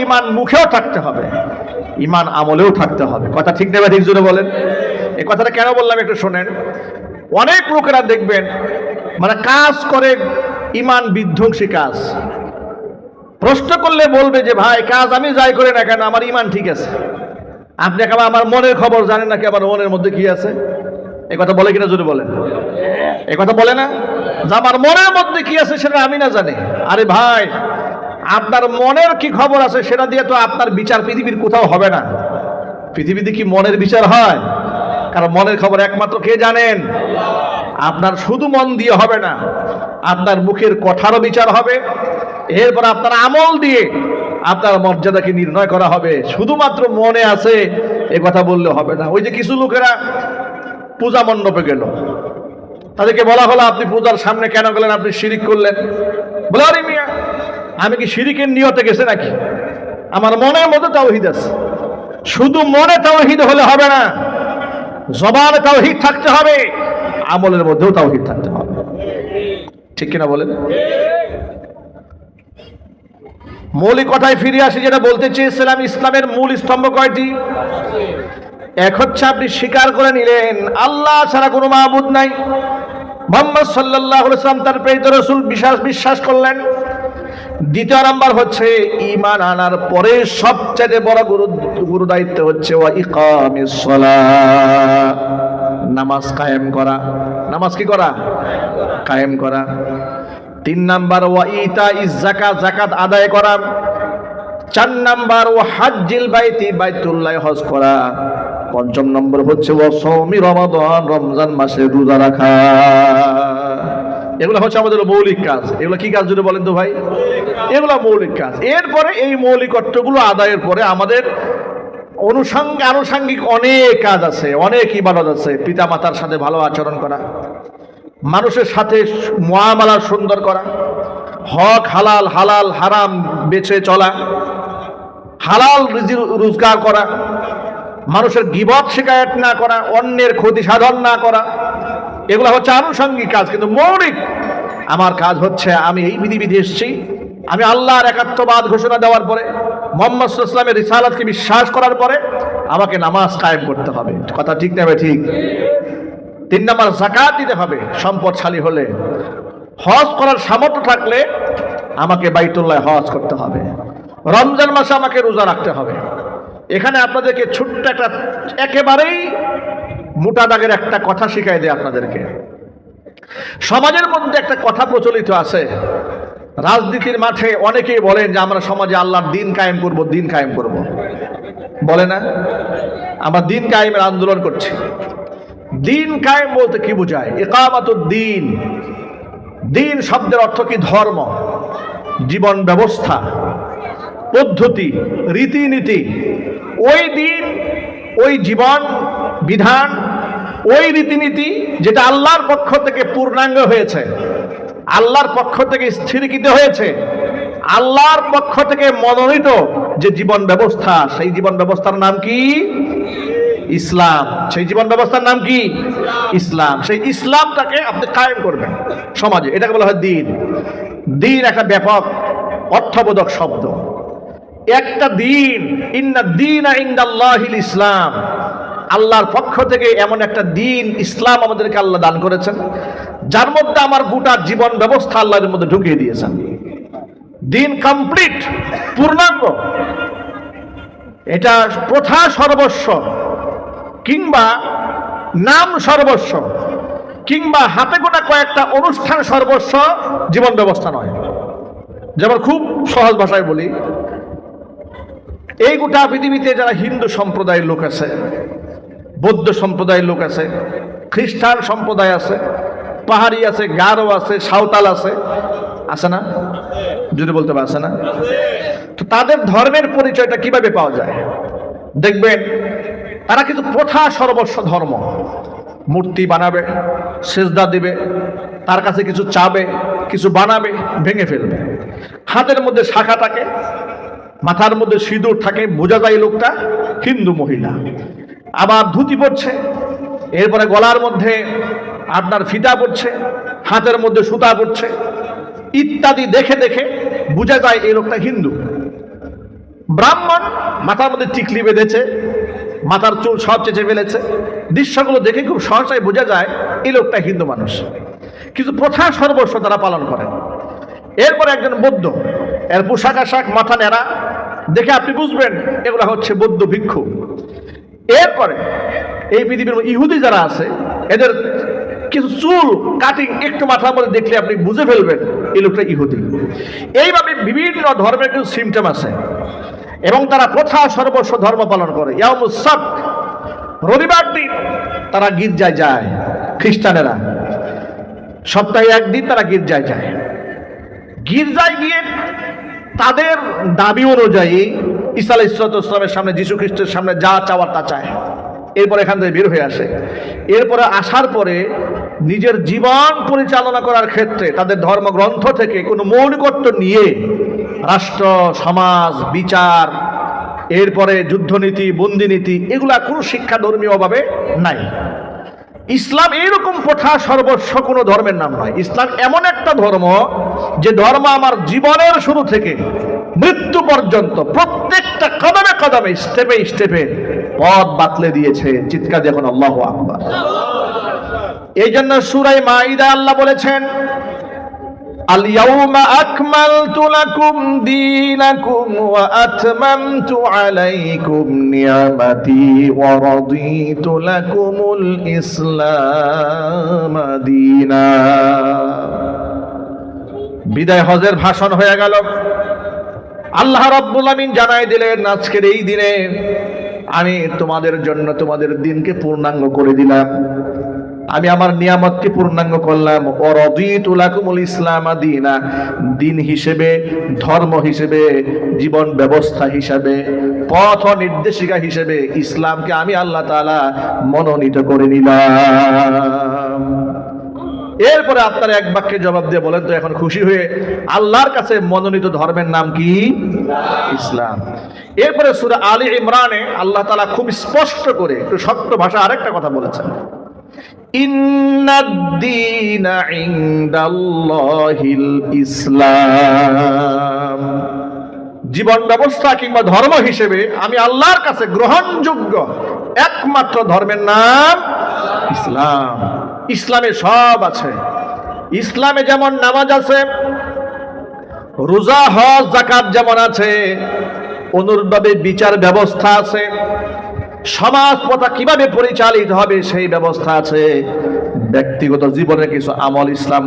ইমান মুখেও থাকতে হবে, ইমান আমলেও থাকতে হবে। কথা ঠিক নেবে ঠিক জোরে বলেন। এই কথাটা কেন বললাম একটু শোনেন। অনেক লোকেরা দেখবেন মানে কাজ করে ইমান বিধ্বংসী কাজ, প্রশ্ন করলে বলবে যে ভাই কাজ আমি যাই করি না কেন আমার ইমান ঠিক আছে। আপনি একেবারে আমার মনের খবর জানেন নাকি আমার মনের মধ্যে কি আছে? এই কথা বলে কিনা জোরে বলেন। এই কথা বলে না যে আমার মনের মধ্যে কি আছে সেটা আমি না জানি। আরে ভাই, আপনার মনের কি খবর আছে সেটা দিয়ে তো আপনার বিচার পৃথিবীর কোথাও হবে না। পৃথিবীতে কি মনের বিচার হয়? কারণ মনের খবর একমাত্র কে জানেন? আপনার শুধু মন দিয়ে হবে না, আপনার মুখের কথারও বিচার হবে, এরপর আপনার আমল দিয়ে আপনার মর্যাদাকে নির্ণয় করা হবে। শুধুমাত্র মনে আছে এ কথা বললে হবে না। ওই যে কিছু লোকেরা পূজা মণ্ডপে গেল, তাদেরকে বলা হলো আপনি পূজার সামনে কেন গেলেন, আপনি শিরিক করলেন। বলে আরে মিয়া, আমি কি শিরিকের নিয়তে গেছে নাকি? আমার মনের মধ্যে তাওহীদ আছে। শুধু মনে তাওহীদ হলে হবে না, জবানে তাওহীদ থাকতে হবে, আমলের মধ্যেও তাওহীদ থাকতে হবে। ঠিক কিনা বলেন? মৌলিক কথায় ফিরে আসি, যেটা বলতে চেয়েছিলাম, ইসলামের মূল স্তম্ভ কয়টি? এক হচ্ছে আপনি স্বীকার করে নিলেন আল্লাহ ছাড়া কোনো মাবুদ নাই, মুহাম্মদ সাল্লাল্লাহু আলাইহি ওয়াসাল্লাম তার প্রেরিত রাসূল বিশ্বাস করলেন। দ্বিতীয় নাম্বার হচ্ছে ঈমান আনার পরে সবচেয়ে বড় গুরু দায়িত্ব হচ্ছে ওয়া ইকামিস সালাত, নামাজ কায়েম করা। নামাজ কি করা? কায়েম করা। তিন নাম্বার ওয়া ইতাইজ যাকাত, যাকাত আদায় করা। চার নাম্বার ওয়া হাজ্জিল বাইতি, বাইতুল্লাহ হজ করা। পঞ্চম নম্বর হচ্ছে ওয়া সাওমি রমাদান, রমজান মাসে রোজা রাখা। এগুলো হচ্ছে আমাদের মৌলিক কাজ। এগুলো কি কাজ যদি বলেন তো ভাই? এগুলো মৌলিক কাজ। এরপরে এই মৌলিকত্বগুলো আদায়ের পরে আমাদের আনুষঙ্গিক অনেক কাজ আছে, অনেক ইবাদত আছে। পিতা মাতার সাথে ভালো আচরণ করা, মানুষের সাথে মুআমালা সুন্দর করা, হক হালাল, হালাল হারাম বেছে চলা, হালাল রোজগার করা, মানুষের গীবত শিকায়ত না করা, অন্যের ক্ষতি সাধন না করা। এগুলো হচ্ছে আনুষঙ্গিক কাজ। কিন্তু মৌলিক আমার কাজ হচ্ছে আমি এই পৃথিবীতে এসেছি, আমি আল্লাহর একাত্মবাদ ঘোষণা দেওয়ার পরে, মুহাম্মদ সাল্লাল্লাহু আলাইহি ওয়াসাল্লামের রিসালাতকে বিশ্বাস করার পরে আমাকে নামাজ কায়েম করতে হবে। কথা ঠিক না ভাই? ঠিক। তিন নাম্বার যাকাত দিতে হবে সম্পদশালী হলে। হজ করার সামর্থ্য থাকলে আমাকে বাইতুল্লাহ হজ করতে হবে। রমজান মাসে আমাকে রোজা রাখতে হবে। এখানে আপনাদেরকে ছোট্ট একটা একেবারেই মোটা দাগের একটা কথা শিখাই দেয় আপনাদেরকে। সমাজের মধ্যে একটা কথা প্রচলিত আছে, রাজনীতির মাঠে অনেকেই বলেন যে আমরা সমাজে আল্লাহর দিন কায়েম করব, দিন কায়েম করব, বলে না? আমরা দিন কায়েমের আন্দোলন করছি। দিন কায়েম বলতে কি বোঝায়? ইকামাতুদ দিন। দিন শব্দের অর্থ কি? ধর্ম, জীবন ব্যবস্থা, পদ্ধতি, রীতিনীতি। ওই দিন, ওই জীবন বিধান, ওই রীতিনীতি যেটা আল্লাহর পক্ষ থেকে পূর্ণাঙ্গ হয়েছে, আল্লাহর পক্ষ থেকে স্থিরকৃত হয়েছে, আল্লাহর পক্ষ থেকে মনোনীত যে জীবন ব্যবস্থা, সেই জীবন ব্যবস্থার নাম কি? ইসলাম। সেই জীবন ব্যবস্থার নাম কি? ইসলাম। সেই ইসলামটাকে আপনি কায়েম করবেন সমাজে, এটাকে বলা হয় দিন। দিন একটা ব্যাপক অর্থবোধক শব্দ। একটা দিন, ইন্না দীনা ইনদাল্লাহিল ইসলাম, আল্লাহর পক্ষ থেকে এমন একটা দিন ইসলাম আমাদেরকে আল্লাহ দান করেছেন, যার মধ্যে আমার গোটা জীবন ব্যবস্থা আল্লাহর মধ্যে ঢুকিয়ে দিয়েছেন। দিন কমপ্লিট, পূর্ণাঙ্গ। এটা প্রথা সর্বস্ব কিংবা নাম সর্বস্ব কিংবা হাতে গোনা কয়েকটা অনুষ্ঠান সর্বস্ব জীবন ব্যবস্থা নয়। যেমন খুব সহজ ভাষায় বলি, এই গোটা পৃথিবীতে যারা হিন্দু সম্প্রদায়ের লোক আছে, বৌদ্ধ সম্প্রদায়ের লোক আছে, খ্রিস্টান সম্প্রদায় আছে, পাহাড়ি আছে, গারো আছে, সাঁওতাল আছে, আছে না? যদি বলতে পারছে না? তো তাদের ধর্মের পরিচয়টা কিভাবে পাওয়া যায়? দেখবেন তারা কিন্তু প্রথা সর্বস্ব ধর্ম। মূর্তি বানাবে, সেজদা দিবে, তার কাছে কিছু চাবে, কিছু বানাবে, ভেঙে ফেলবে। হাতের মধ্যে শাখা থাকে, মাথার মধ্যে সিঁদুর থাকে, বোঝা যায় লোকটা হিন্দু মহিলা। আবার ধুতি পরছে, এরপরে গলার মধ্যে আপনার ফিতা পড়ছে, হাতের মধ্যে সুতা পড়ছে ইত্যাদি। দেখে দেখে বোঝা যায় এই লোকটা হিন্দু। ব্রাহ্মণ মাথার মধ্যে টিকলি বেঁধেছে, মাথার চুল সব চেঁচে ফেলেছে। দৃশ্যগুলো দেখে খুব সহজেই বোঝা যায় এই লোকটা হিন্দু মানুষ, কিছু প্রথা সর্বস্ব তারা পালন করেন। এরপরে একজন বৌদ্ধ, এর পোশাক আশাক মাথা নেড়া দেখে আপনি বুঝবেন এগুলা হচ্ছে বৌদ্ধ ভিক্ষু। এরপরে এই পৃথিবীর ইহুদি যারা আছে এদের কিছু চুল কাটিং একটু মাথার মধ্যে দেখলে আপনি বুঝে ফেলবেন এই লোকটা ইহুদি। এইভাবে বিভিন্ন ধর্মের কিছু সিমটম আছে এবং তারা প্রথা সর্বস্ব ধর্ম পালন করে। ইয়াউমুস সাbt, রবিবার দিন তারা গির্জায় যায়। খ্রিস্টানেরা সপ্তাহে একদিন তারা গির্জায় যায়। গির্জায় গিয়ে তাদের দাবি অনুযায়ী ঈসা আলাইহিস সালামের সামনে, যীশু খ্রিস্টের সামনে যা চাওয়ার তা চায়। এরপর এখান থেকে বের হয়ে আসে। এরপরে আসার পরে নিজের জীবন পরিচালনা করার ক্ষেত্রে তাদের ধর্মগ্রন্থ থেকে কোনো মৌলিকত্ব নিয়ে রাষ্ট্র, সমাজ, বিচার, এরপরে যুদ্ধনীতি, বন্দিনীতি, এগুলা কোনো শিক্ষা ধর্মীয়ভাবে নাই। ইসলাম এইরকম প্রথা সর্বস্ব কোনো ধর্মের নাম নয়। ইসলাম এমন একটা ধর্ম যে ধর্ম আমার জীবনের শুরু থেকে মৃত্যু পর্যন্ত প্রত্যেকটা কদমে কদমে, স্টেপে স্টেপে পথ বাতলে দিয়েছে। চিৎকার দেখুন আল্লাহু আকবার। এই জন্য সূরা মাঈদা আল্লাহ বলেছেন, আল ইয়াউমা আকমালতু লাকুম দীনাকুম ওয়া আতমামতু আলাইকুম নিয়ামাতি ওয়া রাদিতু লাকুমুল ইসলাম দীনা। বিদায় হজের ভাষণ হয়ে গেল। আল্লাহ রাব্বুল আমিন জানাই দিলেন, আজকের এই দিনে আমি তোমাদের জন্য তোমাদের দিনকে পূর্ণাঙ্গ করে দিলাম, আমি আমার নিয়ামতকে পূর্ণাঙ্গ করলাম। ওয়ারাদিতু লাকুমুল ইসলাম দীনা, দিন হিসেবে, ধর্ম হিসেবে, জীবন ব্যবস্থা হিসেবে, পথ নির্দেশিকা হিসেবে ইসলামকে আমি আল্লাহ তাআলা মনোনীত করে নিলাম। এরপরে আপনারা এক বাক্যে জবাব দিয়ে বলেন তো এখন খুশি হয়ে, আল্লাহর কাছে মনোনীত ধর্মের নাম কি? ইসলাম। এরপরে সূরা আলী ইমরানে আল্লাহ তাআলা খুব স্পষ্ট করে একটু শক্ত ভাষা আরেকটা কথা বলেছেন, ইন্নাদ-দীনা ইনদাল্লাহিল ইসলাম। জীবন ব্যবস্থা কিংবা ধর্ম হিসেবে আমি আল্লাহর কাছে গ্রহণযোগ্য একমাত্র ধর্মের নাম ইসলাম। ইসলামে সব আছে। ইসলামে যেমন নামাজ আছে, রোজা, হজ, যাকাত যেমন আছে, অনুরূপভাবে বিচার ব্যবস্থা আছে, সমাজ প্রথা কিভাবে পরিচালিত হবে সেই ব্যবস্থা আছে, ব্যক্তিগত জীবনের কিছু আমল ইসলাম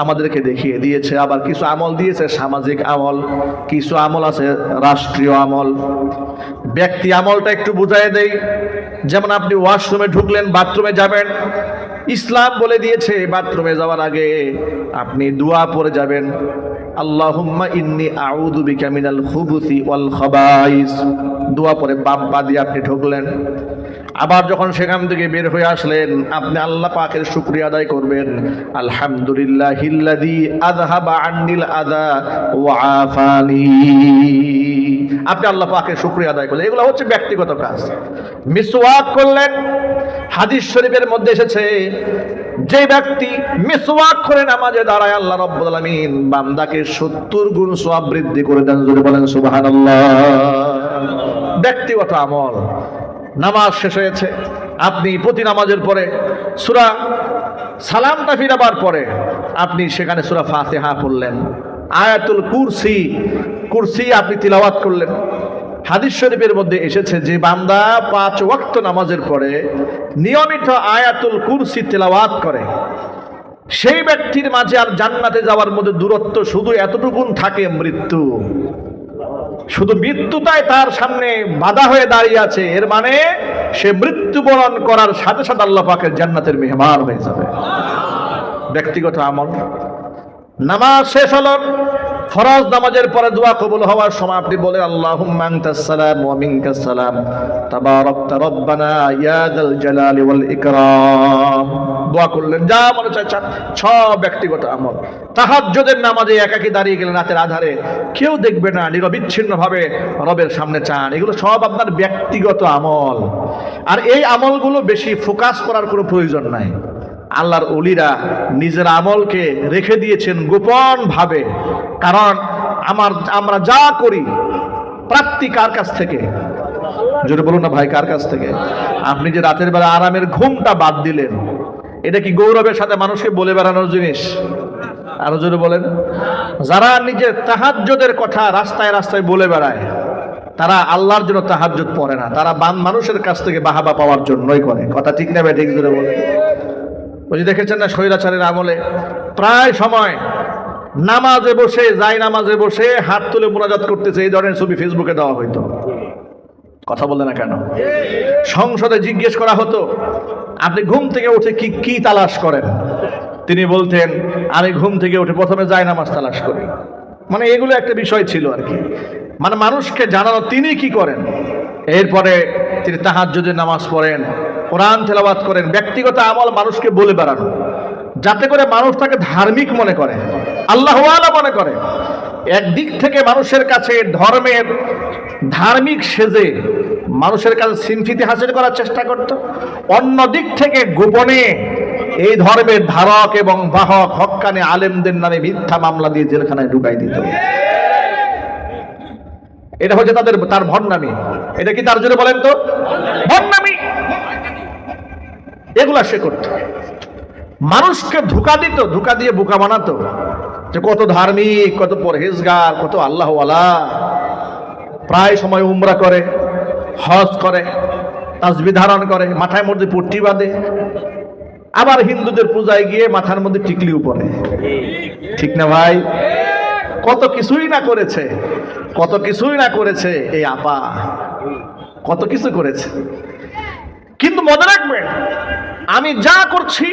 আমাদেরকে দেখিয়ে দিয়েছে, আবার কিছু আমল দিয়েছে সামাজিক আমল, কিছু আমল আছে রাষ্ট্রীয় আমল। ব্যক্তি আমলটা একটু বুঝাই দেই। যেমন আপনি ওয়াশরুমে ঢুকলেন, বাথরুমে যাবেন, ইসলাম বলে দিয়েছে বাথরুমে যাওয়ার আগে আপনি দোয়া পড়ে যাবেন, আল্লাহুম্মা ইন্নী আউযু বিকা মিনাল খুবুসি ওয়াল খাবাইস। দোয়া পড়ে বাম পা দিয়ে আপনি ঢুকলেন। আবার যখন সেখান থেকে বের হয়ে আসলেন, আপনি আল্লাহ পাকের শুকরিয়া আদায় করবেন, আলহামদুলিল্লাহিল্লাযী আযহাবা আন্নিল আযা ওয়া আফানি। আপনি আল্লাহ পাকের শুকরিয়া আদায় করলেন। এগুলো হচ্ছে ব্যক্তিগত কাজ। মিসওয়াক করলেন, হাদিস শরীফের মধ্যে এসেছে যে ব্যক্তি মিসওয়াক করে নামাজে দাঁড়ায়, আল্লাহ রাব্বুল আলামিন বান্দাকে 70 গুণ সওয়াব বৃদ্ধি করে দেন। যদি বলেন সুবহানাল্লাহ। ব্যক্তিগত আমল। নামাজ শেষ হয়েছে, আপনি প্রতি নামাজের পরে সূরা সালামটা ফিরাবার পরে আপনি সেখানে সূরা ফাতিহা পড়লেন, আয়াতুল কুরসি আপনি তিলাওয়াত করলেন। হাদিস শরীফের মধ্যে এসেছে যে বান্দা 5 ওয়াক্ত নামাজের পরে নিয়মিত আয়াতুল কুরসি তিলাওয়াত করে, সেই ব্যক্তির মাঝে আর জান্নাতে যাওয়ার মধ্যে দূরত্ব শুধু এতটুকুন থাকে, মৃত্যু। শুধু মৃত্যুটাই তার সামনে বাধা হয়ে দাঁড়িয়ে আছে। এর মানে সে মৃত্যুবরণ করার সাথে সাথে আল্লাহ পাকের জান্নাতের মেহমান হয়ে যাবে। ব্যক্তিগত আমল। নামাজ শেষ হলো, ফরজ নামাজের পরে দোয়া কবুল হওয়ার সময় আপনি বলেন, আল্লাহুম্মা আনতাস সালাম ওয়া মিনকাস সালাম তাবারাকতা রব্বানা ইয়া যাল জালালি ওয়াল ইকরাম। দোয়া করলেন, যা মনে চায় চান। সব ব্যক্তিগত আমল। তাহাজ্জুদের নামাজে একাকী দাঁড়িয়ে গেলেন রাতের আধারে, কেউ দেখবে না, নিরবিচ্ছিন্নভাবে রবের সামনে চান। এগুলো সব আপনার ব্যক্তিগত আমল। আর এই আমলগুলো বেশি ফোকাস করার কোনো প্রয়োজন নাই। আল্লাহর ওলিরা নিজের আমলকে রেখে দিয়েছেন গোপন ভাবে। কারণ আমরা যা করি প্রাপ্তি কার কাছ থেকে? জোরে বলুন না ভাই, কার কাছ থেকে? আপনি যে রাতের বেলা আরামের ঘুমটা বাদ দিলেন, এটা কি গৌরবের সাথে মানুষকে বলে বেড়ানোর জিনিস? আরো জোরে বলেন। যারা নিজের তাহাজ্জুদের কথা রাস্তায় রাস্তায় বলে বেড়ায়, তারা আল্লাহর জন্য তাহাজ্জুদ পড়ে না, তারা মানুষের কাছ থেকে বাহাবা পাওয়ার জন্যই করে। কথা ঠিক না ভাই? ঠিক জোরে বলেন। ওই যে দেখেছেন না, স্বৈরাচারের আমলে প্রায় সময় নামাজে বসে, নামাজে বসে হাত তুলে মুনাজাত করতেছে, এই ধরনের ছবি ফেসবুকে দেওয়া হইতো। কথা বলে না কেন? সংসদে জিজ্ঞেস করা হতো, আপনি ঘুম থেকে উঠে কি কি তালাশ করেন? তিনি বলতেন, আমি ঘুম থেকে উঠে প্রথমে নামাজ তালাশ করি। মানে এগুলো একটা বিষয় ছিল আর কি, মানে মানুষকে জানানো তিনি কি করেন। এরপরে তিনি তাহাজ্জুদের নামাজ পড়েন, কোরআন তেলাওয়াত করেন, ব্যক্তিগত আমল মানুষকে বলে বেড়ানো, যাতে করে মানুষ তাকে ধার্মিক মনে করে, আল্লাহওয়ালা মনে করে। একদিক থেকে মানুষের কাছে ধর্মের ধার্মিক সেজে মানুষের কাছে সিম্পিতি হাসিল করার চেষ্টা করত, অন্য দিক থেকে গোপনে এই ধর্মের ধারক এবং বাহক হক্কানি আলেমদের নামে মিথ্যা মামলা দিয়ে জেলখানায় ঢুকাই দিত। এটা হচ্ছে তার ভণ্ডামি। এটা কি? তার জন্য বলেন তো, ভণ্ডামি। এগুলা সে করত, মানুষকে ধোঁকা দিত, ধোঁকা দিয়ে বোকা বানাতো যে কত ধার্মিক, কত পরহেজগার, কত আল্লাহওয়ালা। প্রায় সময় উমরা করে, হজ করে, তাসবিহ ধারণ করে, মাথায় মধ্যে পট্টি বাঁধে, আবার হিন্দুদের পূজায় গিয়ে মাথার মধ্যে টিকলিও পরে। ঠিক না ভাই? কত কিছুই না করেছে, কত কিছুই না করেছে এই আপা, কত কিছু করেছে। কিন্তু মনে রাখবেন, আমি যা করছি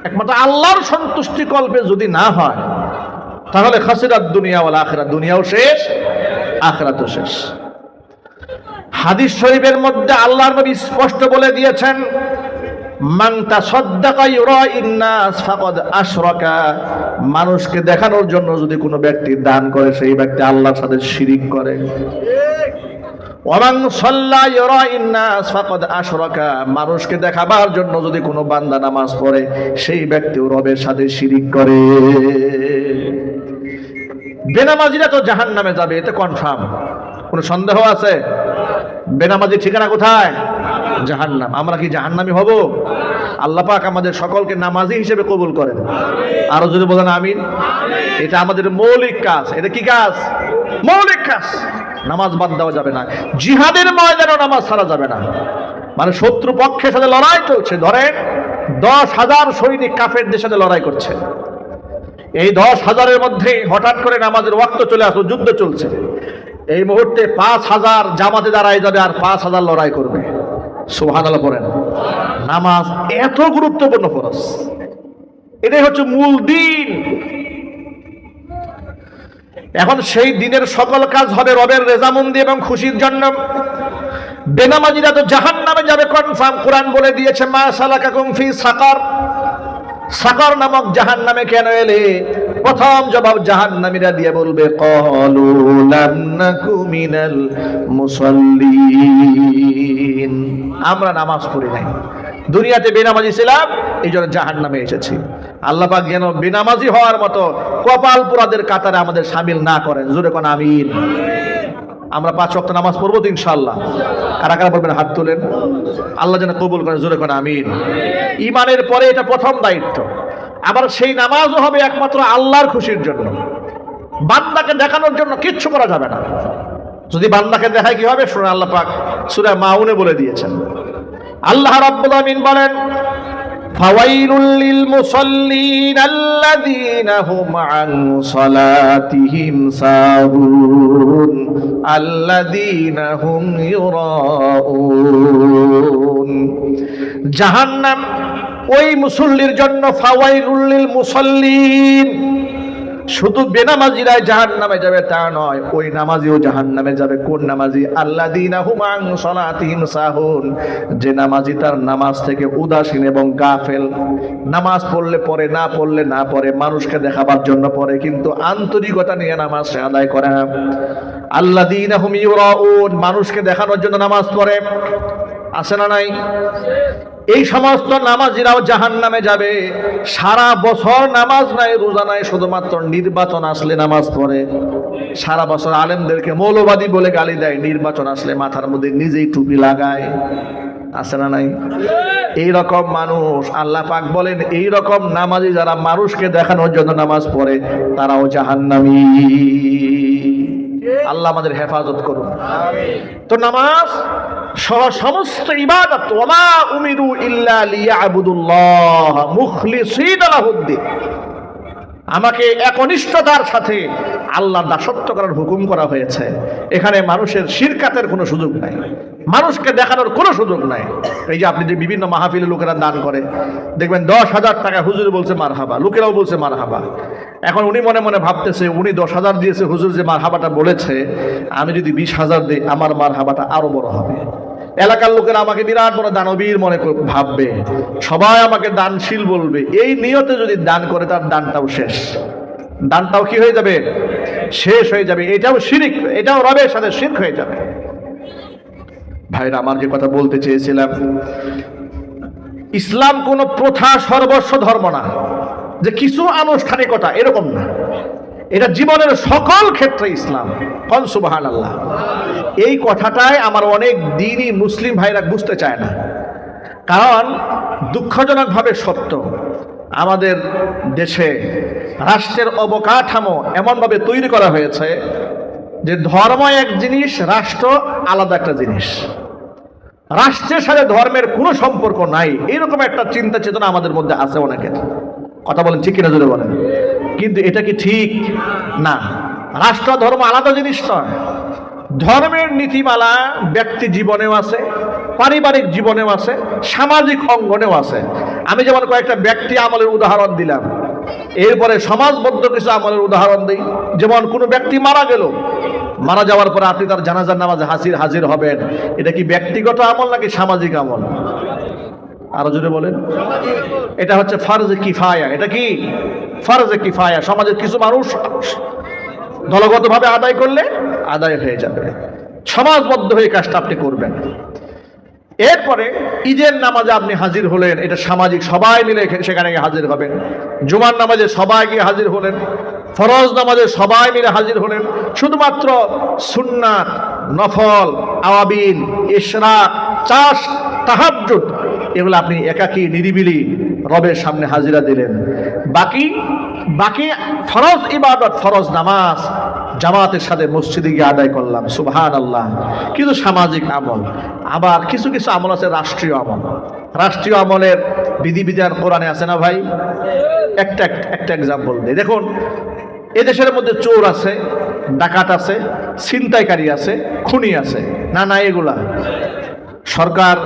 একমাত্র আল্লাহর সন্তুষ্টি কল্পে যদি না হয়, তাহলে খাসিরাত দুনিয়া ওয়াল আখিরাত, দুনিয়াও শেষ, আখিরাতও শেষ। হাদিস শরীফের মধ্যে আল্লাহর নবী স্পষ্ট বলে দিয়েছেন, মান তাসাদদাকা ইউরাইন নাস ফাকাদ আশরাকা। মানুষকে দেখানোর জন্য যদি কোনো ব্যক্তি দান করে, সেই ব্যক্তি আল্লাহর সাথে শিরিক করে। ওয়ামান সাল্লা ইউরাইন নাস ফাকাদ আশরাকা। মানুষকে দেখাবার জন্য যদি কোনো বান্দা নামাজ পড়ে, সেই ব্যক্তিও রবের সাথে শিরিক করে। বেনামাজিরা তো জাহান্নামে যাবে, এতে কনফার্ম, কোনো সন্দেহ আছে? বেনামাজি ঠিকানা কোথায়? জাহান্নাম। আমরা কি জাহান্নামী হব? আল্লাহ পাক আমাদের সকলকে নামাজি হিসেবে কবুল করেন। আরো যদি বলেন আমিন। এটা আমাদের মৌলিক কাজ। এটা কি কাজ? মৌলিক কাজ। নামাজ বাদ দেওয়া যাবে না। জিহাদের ময়দানেও নামাজ ছাড়া যাবে না। মানে শত্রু পক্ষের সাথে লড়াই চলছে, ধরেন 10,000 সৈনিক কাফেরদের সাথে লড়াই করছে, এই 10,000-এর মধ্যে হঠাৎ করে নামাজের ওয়াক্ত চলে আসলো, যুদ্ধ চলছে, এই মুহূর্তে 5,000 জামাতে দাঁড়ায় যাবে আর 5,000 লড়াই করবে। সুবহানাল্লাহ পড়েন। নামাজ এত গুরুত্বপূর্ণ ফরজ, এটাই হচ্ছে মূল দিন। এখন সেই দিনের সকল কাজ হবে রবের রেজামন্দি এবং খুশির জন্য। বেনামাজিরা তো জাহান্নামে যাবে কনফার্ম। কোরআন বলে দিয়েছে, মা সালাকাকুম ফি সাকার। সাকার নামক জাহান্নামে কেন এলে? প্রথম জবাব জাহান্নামীরা দিয়ে বলবে, ক্বালু লাম নাকু মিনাল মুসাল্লিন। আমরা নামাজ পড়ি নাই, দুনিয়াতে বেনামাজি ছিলাম, এই জন্য জাহান্নামে এসেছি। আল্লাহ পাক যেন বেনামাজি হওয়ার মতো কপাল পোড়াদের কাতারে আমাদের শামিল না করেন। জোরে কোন আমিন। আমরা 5 ওয়াক্ত নামাজ পড়বো তো ইনশাআল্লাহ। কারা কারা বলবেন? হাত তোলেন। আল্লাহ যেন কবুল করেন। জোরে কোন আমিন। ঈমানের পরে এটা প্রথম দায়িত্ব। আবার সেই নামাজও হবে একমাত্র আল্লাহর খুশির জন্য, বান্দাকে দেখানোর জন্য কিচ্ছু করা যাবে না। যদি বান্দাকে দেখায় কি হবে? শুনে আল্লাহ পাক সূরা মাউনে বলে দিয়েছেন। আল্লাহ রাব্বুল আমিন বলেন, ফাওয়াইলুল লিল মুসাল্লিন আল্লাযীনা হুম আন সালাতিহিম সাহুন আল্লাযীনা হুম ইউরাউন। জাহান্নাম ওই মুসল্লির জন্য, ফাওয়াইলুল লিল মুসাল্লিন। শুধু বেনামাজিরাই জাহান্নামে যাবে তা নয়, ওই নামাজিও জাহান্নামে যাবে। কোন নামাজি? আল্লাযীনা হুম আন সালাতিহিম সাহুন, যে নামাজি তার নামাজ থেকে উদাসীন এবং গাফেল। নামাজ পড়লে পড়ে, না পড়লে না পড়ে, মানুষকে দেখাবার জন্য পড়ে, কিন্তু আন্তরিকতা নিয়ে নামাজ সে আদায় করে না। আল্লাযীনা হুম ইউরাউন, মানুষকে দেখানোর জন্য নামাজ পড়ে। আছে না নাই? এই সমস্ত নামাজিরাও জাহান্নামে যাবে। সারা বছর নামাজ নাই, রোজা নাই, শুধুমাত্র নির্বাচন আসলে নামাজ পড়ে। সারা বছর আলেমদেরকে মৌলবাদী বলে গালি দেয়, নির্বাচন আসলে মাথার মধ্যে নিজেই টুপি লাগায়। আছে না নাই? এই রকম মানুষ, আল্লাহ পাক বলেন এই রকম নামাজি যারা মানুষকে দেখানোর জন্য নামাজ পড়ে তারাও জাহান্নামী। আল্লাহ আমাদের হেফাজত করুন। তো নামাজ সহ সমস্ত ইবাদত, ওয়া উমিরু ইল্লা লিয়াবুদুল্লাহ মুখলিসিনা লাহুদ্দিন, আমাকে একনিষ্ঠতার সাথে আল্লাহর দাসত্ব করার হুকুম করা হয়েছে। এখানে মানুষের শিরকাতের কোনো সুযোগ নাই, মানুষকে দেখানোর কোনো সুযোগ নাই। এই যে আপনি যে বিভিন্ন মাহফিলে লোকেরা দান করে, দেখবেন 10,000 টাকা হুজুর বলছে মারহাবা, লোকেরাও বলছে মারহাবা। এখন উনি মনে মনে ভাবতেছে উনি 10,000 দিয়েছে, হুজুর যে মারহাবাটা বলেছে, আমি যদি 20,000 দিই আমার মারহাবাটা আরো বড় হবে। এলাকার লোকেরা আমাকে বিরাট বড় দানবীর মনে ভাববে, সবাই আমাকে দানশীল বলবে। এই নিয়তে যদি দান করে তার দানটাও শেষ, দানটাও কি হয়ে যাবে? শেষ হয়ে যাবে। এটাও শিরক, এটাও রবের সাথে শিরক হয়ে যাবে। ভাইরা আমার, যে কথা বলতে চেয়েছিলাম, ইসলাম কোন প্রথা সর্বস্ব ধর্ম না, যে কিছু আনুষ্ঠানিকতা এরকম না। এটা জীবনের সকল ক্ষেত্রে ইসলাম। কোন সুবহানাল্লাহ। এই কথাটাই আমার অনেক দিনই মুসলিম ভাইরা বুঝতে চায় না। কারণ দুঃখজনকভাবে সত্য, আমাদের দেশে রাষ্ট্রের অবকাঠামো এমনভাবে তৈরি করা হয়েছে যে ধর্ম এক জিনিস, রাষ্ট্র আলাদা একটা জিনিস। রাষ্ট্রের সাথে ধর্মের কোনো সম্পর্ক নাই, এরকম একটা চিন্তা চেতনা আমাদের মধ্যে আছে অনেকের। কথা বলেন ঠিক কিনা, জোরে বলেন। কিন্তু এটা কি ঠিক? না, রাষ্ট্র ধর্ম আলাদা জিনিস নয়। ধর্মের নীতিমালা ব্যক্তি জীবনেও আছে, পারিবারিক জীবনেও আছে, সামাজিক অঙ্গনেও আছে। আমি যেমন কয়েকটা ব্যক্তি আমলের উদাহরণ দিলাম, এরপরে সমাজবদ্ধ কিছু আমলের উদাহরণ দিই। যেমন কোনো ব্যক্তি মারা গেল, মারা যাওয়ার পরে আপনি তার জানাজার নামাজে হাজির হবেন। এটা কি ব্যক্তিগত আমল নাকি সামাজিক আমল? আরো জোরে বলেন। এটা হচ্ছে ফরজে কিফায়া। এটা কি? ফরজে কিফায়া। সমাজের কিছু মানুষ দলগতভাবে আদায় করলে আদায় হয়ে যাবে, সমাজবদ্ধ হয়ে কাজটা আপনি করবেন। এরপরে ঈদের নামাজে আপনি হাজির হলেন, এটা সামাজিক, সবাই মিলে সেখানে গিয়ে হাজির হবেন। জুমার নামাজে সবাই গিয়ে হাজির হলেন, ফরজ নামাজে সবাই মিলে হাজির হলেন। শুধুমাত্র সুন্নাত, নফল, আওয়াবিল, ইশরাক, চাষ, তাহাজ্জুদ, এগুলো আপনি একাকী নিরিবিলি রবের সামনে হাজিরা দিলেন। বাকি ফরজ ইবাদত, ফরজ নামাজ জামাতের সাথে মসজিদে গিয়ে আদায় করলাম, সুবহানাল্লাহ। কিন্তু সামাজিক আমল, আবার কিছু কিছু আমল আছে রাষ্ট্রীয় আমল। রাষ্ট্রীয় আমলের বিধিবিধান কোরআনে আছে না ভাই? একটা এক্সাম্পল দিই। দেখুন, এদেশের মধ্যে চোর আছে, ডাকাত আছে, ছিনতাইকারী আছে, খুনি আছে, না এগুলা সরকার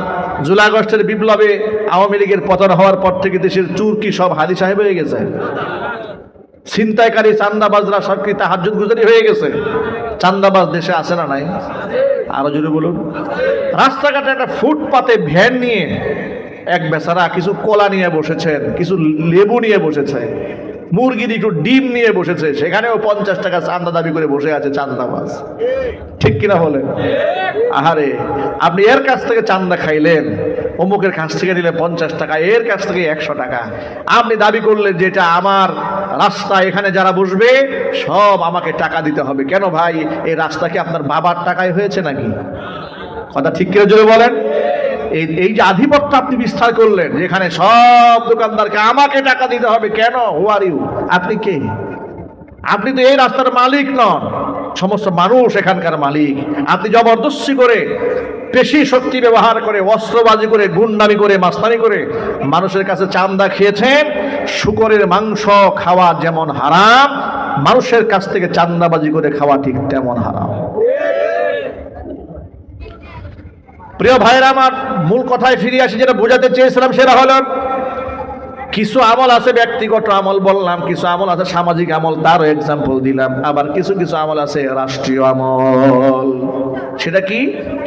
জুলাই আগস্টের বিপ্লবে আওয়ামী লীগের পতন হওয়ার পর থেকে দেশের চোর কি সব হাদি সাহেব হয়ে গেছে? ছিনতাইকারী, চান্দাবাজরা সব কি তাহাজ্জুদ গুজারি হয়ে গেছে? চান্দাবাজ দেশে আছে না নাই? আরো জোরে বলুন। রাস্তাঘাটে একটা ফুটপাতে ভ্যান নিয়ে এক বেচারা কিছু কলা নিয়ে বসেছেন, কিছু লেবু নিয়ে বসেছে, মুরগির একটু ডিম নিয়ে বসেছে, সেখানেও 50 টাকা চান্দা দাবি করে বসে আছে চান্দাবাজ। ঠিক কিনা বলেন? আহারে, আপনি এর কাছ থেকে চান্দা খাইলেন, অমুকের কাছ থেকে নিলে 50 টাকা, এর কাছ থেকে 100 টাকা। আপনি দাবি করলেন যে এটা আমার রাস্তা, এখানে যারা বসবে সব আমাকে টাকা দিতে হবে। কেন ভাই, এই রাস্তা কি আপনার বাবার টাকায় হয়েছে নাকি? কথা ঠিক করে জোরে বলেন। এই যে আধিপত্য আপনি বিস্তার করলেন, যেখানে সব দোকানদারকে আমাকে টাকা দিতে হবে। কেন? হু আর ইউ? আপনি কে? আপনি তো এই রাস্তার মালিক নন, সমস্ত মানুষ এখানকার মালিক। আপনি জবরদস্তি করে, পেশি শক্তি ব্যবহার করে, অস্ত্রবাজি করে, গুন্ডামি করে, মাস্তানি করে মানুষের কাছে চান্দা খেয়েছেন। শূকরের মাংস খাওয়া যেমন হারাম, মানুষের কাছ থেকে চান্দাবাজি করে খাওয়া ঠিক তেমন হারাম। প্রিয় ভাইরা আমার, মূল কথায় ফিরে আসি। যেটা বোঝাতে চেয়েছিলাম সেটা হলো, কিছু আমল আছে ব্যক্তিগত আমল বললাম, কিছু আমল আছে সামাজিক আমল, তারও এক্সাম্পল দিলাম। আবার কিছু কিছু আমল আছে রাষ্ট্রীয় আমল। সেটা কি?